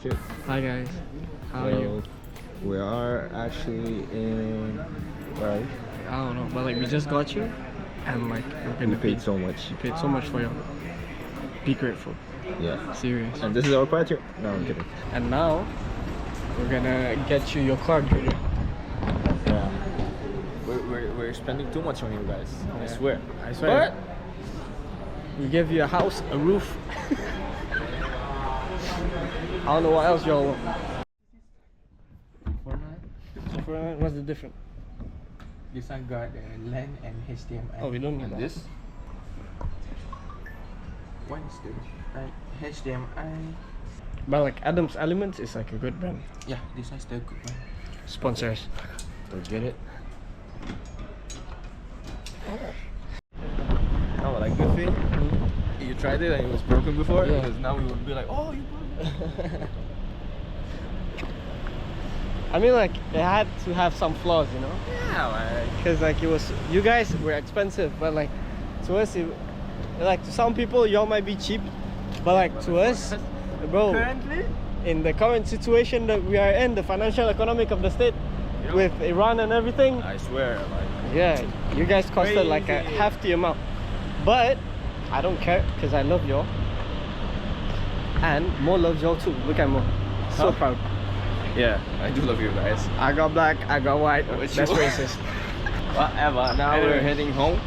Shit. Hi guys, how are you? We are actually in. Where are we? I don't know, but like we just got you, and like we're We gonna paid so much. You paid so much for you. Be grateful. Yeah. Serious. And this is our patio. No, I'm kidding. And now we're gonna get you your car grader. Yeah. We're spending too much on you guys. I swear. I swear. But we give you a house, a roof. I don't know what else y'all want. 449. What's the difference? This one got LAN and HDMI. Oh, we don't need and that. this? One is the HDMI. But like Adam's Elements is like a good brand. Yeah, this one's the good one. Sponsors. We'll get it. Oh, like good thing. You tried it and it was broken before. Yeah. Because now we would be like, oh, you broke it. I mean, like it had to have some flaws, you know. Yeah, like. Because like it was, you guys were expensive, but like to us, like to some people y'all might be cheap, but like to us, bro, Currently, in the current situation that we are in, the financial economic of the state, with Iran and everything, I swear, like. yeah, you guys costed like a Crazy. hefty amount. But I don't care because I love y'all, and Mo loves y'all too. Look at Mo, so Huh? proud. Yeah, I do love you guys. I got black, I got white. What That's you- racist. Whatever. Now Anyway. we're heading home.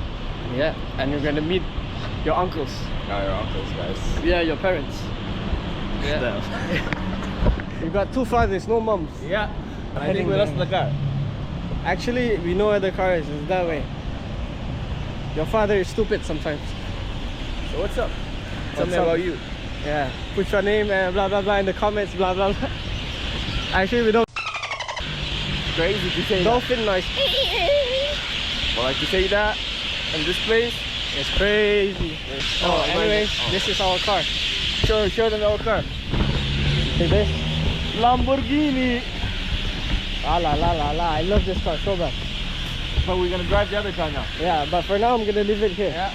Yeah, and you're gonna meet your uncles. Now your uncles, guys. Yeah, your parents. Yeah. You got two fathers, no moms. Yeah. I Heading think we lost there. the car. Actually, we know where the car is. It's that way. Your father is stupid sometimes. So what's up? Tell What's me up? about you. Yeah. Put your name and blah blah blah in the comments. Blah blah blah. Actually, we don't. Crazy to say Dolphin noise. that. But like to say that in this place. It's crazy. Oh, imagine- anyways, oh. this is our car. Show them our car. See this? Lamborghini. Ah la la la la. I love this car so bad. But we're gonna drive the other car now. Yeah, but for now I'm gonna leave it here. Yeah.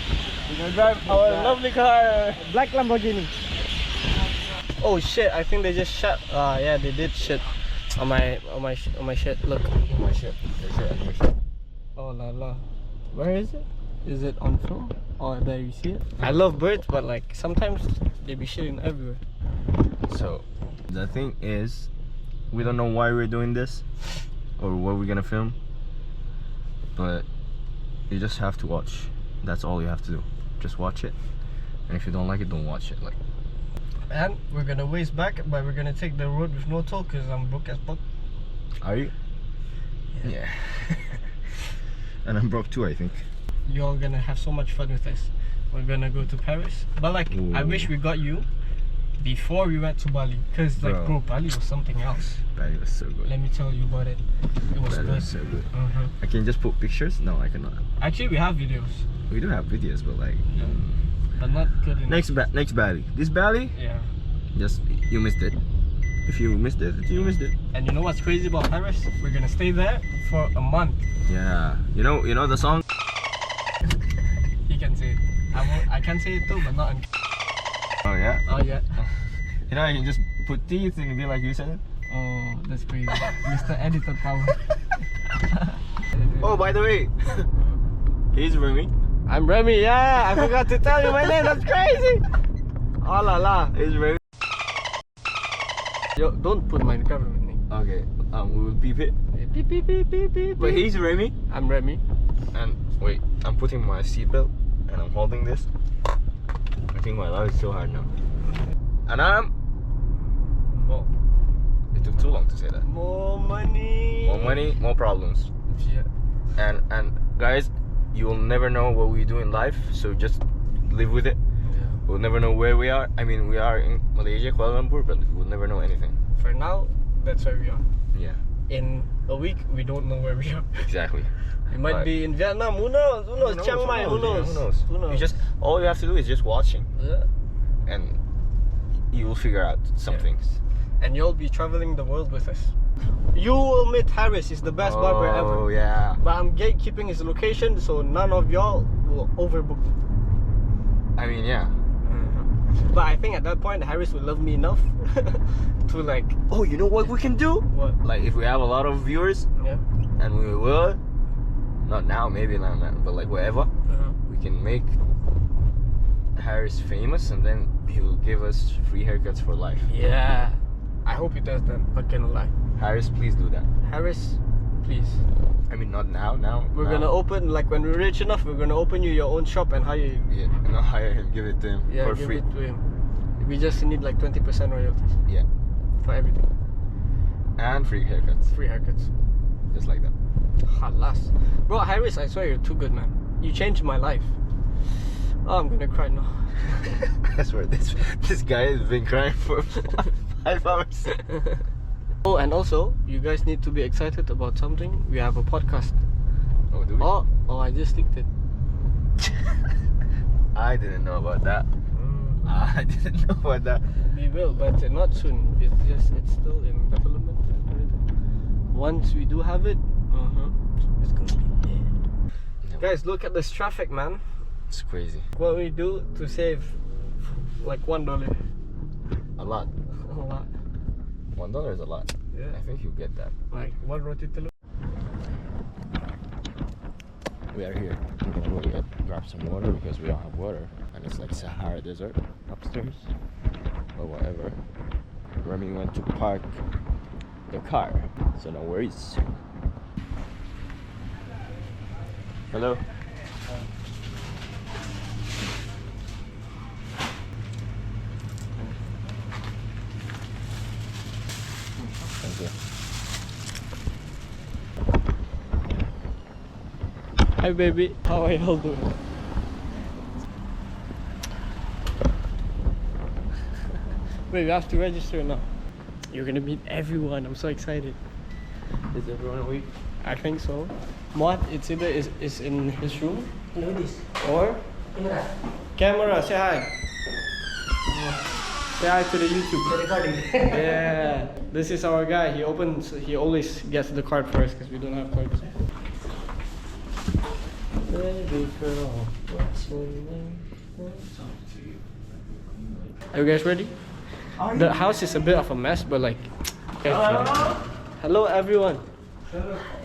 We're gonna drive our lovely car. Black Lamborghini. Oh shit! I think they just shut. Yeah, they did shit on my shit. Look. My shit. Your shit and your shit. Oh la la. Where is it? Is it on film? Oh, there you see it. I love birds, but like sometimes they be shitting everywhere. So the thing is, we don't know why we're doing this or what we're gonna film, but you just have to watch. That's all you have to do. Just watch it, and if you don't like it, don't watch it. Like, And we're gonna waste back, but we're gonna take the road with no toll because I'm broke as fuck. are you? Yeah. And I'm broke too, I think. You're gonna have so much fun with us. We're gonna go to Paris, but like I Ooh. wish we got you before we went to Bali, because like bro, Bali was something else. Bali was so good. Let me tell you about it. It was Bali good. was so good. Uh-huh. I can just put pictures. No, I cannot. Actually, we have videos, We do have videos, but like but not good enough. next Bali. This Bali, Yeah. just you missed it. If you missed it, you missed it. And you know what's crazy about Paris? We're gonna stay there for a month. Yeah. You know the song. He can say it. I can say it too, but not. Oh yeah. Oh yeah. You know, I can just put teeth and be like you said it. Oh, that's crazy. Mr. Editor Power. Oh, by the way, he's Remy. I'm Remy. Yeah, I forgot to tell you my name. That's crazy. Oh la la. He's Remy. Yo, don't put my government name. Okay. We will beep it. Beep beep beep beep beep. But he's Remy. I'm Remy. And wait, I'm putting my seatbelt and I'm holding this. I think my life is so hard now. And I'm. Oh, It took too long to say that. more money. More money, more problems. Yeah. And guys, you will never know what we do in life, so just live with it. Yeah. We'll never know where we are. I mean, we are in Malaysia, Kuala Lumpur, but we'll never know anything. For now, that's where we are. Yeah, In a week, we don't know where we are. exactly. We might Right. be in Vietnam. Who knows? Who knows? Chiang Mai. Who knows? Yeah, who knows? Who knows? You just all you have to do is just watching, Yeah. and you will figure out some Yeah. things. And you'll be traveling the world with us. You will meet Harris. He's the best barber ever. Oh yeah. But I'm gatekeeping his location, so none of y'all will overbook. I mean, yeah. But I think at that point, Harris would love me enough to like. Oh, you know what we can do? What? Like if we have a lot of viewers, Yeah. and we will, not now, maybe not now, but like wherever, we can make Harris famous, and then he will give us free haircuts for life. Yeah. I hope he does that. Not gonna lie. Harris, please do that. Harris, please. I mean, not now. Now We're now. gonna open, like when we're rich enough, we're gonna open you your own shop and hire you. Yeah, and I'll hire him, give it to him Yeah, for give free. it to him. We just need like 20% royalties Yeah, for everything. and free haircuts, Free haircuts. just like that. Halas. Bro, Harris, I swear you're too good, man. You changed my life. Oh, I'm gonna cry now. I swear, this guy has been crying for 5 hours. Oh, and also, you guys need to be excited about something. We have a podcast. Oh, do we? Oh, I just leaked it. I didn't know about that. I didn't know about that. We will, but not soon. It's still in development. Once we do have it, it's gonna be there. Guys, look at this traffic, man. It's crazy. What we do to save like $1. A lot. A lot. $1 is a lot. Yeah. I think you get that. Like one roti telur. We are here. We're gonna go grab some water because we don't have water, and it's like Sahara Desert upstairs, or whatever. Remy went to park the car, so no worries. Hello. Thank you. Hi baby, how are y'all doing? Wait, we have to register now. You're gonna meet everyone, I'm so excited. Is everyone awake? I think so. Mod, it's either is in his room. Or camera, say hi. Say hi to the YouTube. Yeah, this is our guy. He always gets the card first because we don't have cards. Baby girl, what's your name? Are you guys ready? The house is a bit of a mess, but like. Hello everyone.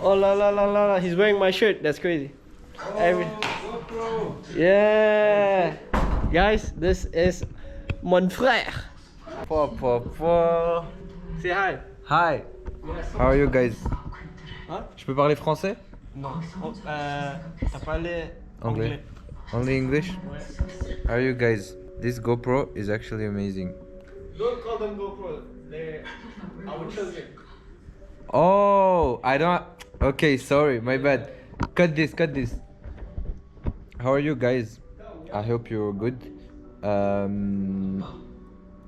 Oh la la la la la. He's wearing my shirt. That's crazy. GoPro. Yeah. Guys, this is mon frère. Say hi. Hi. Yes. How are you guys? Hein? Je peux parler français? Non. T'as parlé Anglais. Only English? Ouais. How are you guys? This GoPro is actually amazing. Don't call them GoPro. They're our children. Oh, I don't. Okay, sorry, my bad. Cut this, cut this. How are you guys? I hope you're good.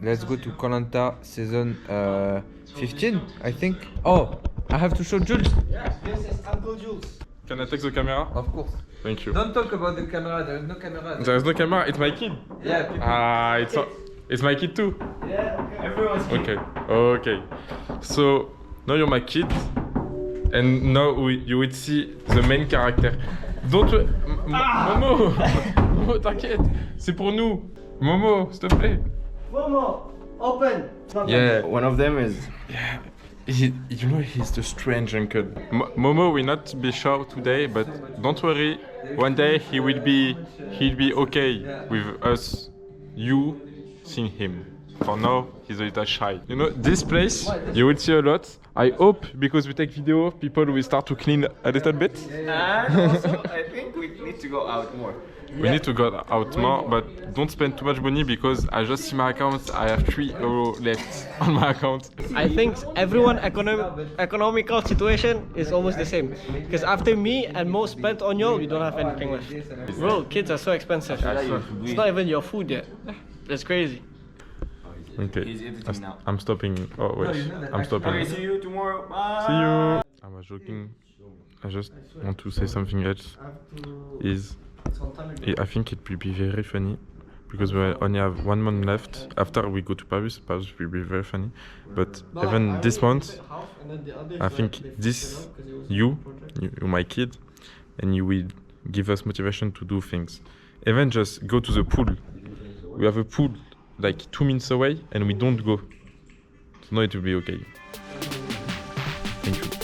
Let's go to Kuala season 15, I think. Oh, I have to show Jules. Yes, this is Uncle Jules. Can I take the camera? Of course. Thank you. Don't talk about the camera. There is no camera. There is no camera. It's my kid. Yeah. People. Ah, it's my kid too. Yeah, okay. Everyone's Okay. Okay. So now you're my kid, and now you will see the main character. Don't. Momo. Momo, t'inquiète. C'est pour nous. Momo, s'il te plaît. Momo, open. Yeah. One of them is. Yeah. You know he's the strange uncle. Momo will not be sure today, but don't worry. One day he'll be okay with us. You seeing him. For now, he's a little shy. You know, this place you will see a lot. I hope because we take video, people will start to clean a little bit. And also, I think we need to go out more. We need to go out more, but don't spend too much money because I just see my account. I have €3 left on my account. I think everyone economical situation is almost the same. Because after me and Mo spent on y'all, we don't have anything left. Bro, kids are so expensive. It's not even your food yet. That's crazy. Okay, He's editing now. I'm stopping. Oh wait, I'm stopping. Okay, see you tomorrow. Bye. See you. I was joking. I just want to say something else. I think it will be very funny because we only have 1 month left. After we go to Paris will be very funny. But even this month, I think you're my kid, and you will give us motivation to do things. Even just go to the pool. We have a pool like 2 minutes away and we don't go. So now it will be okay. Thank you.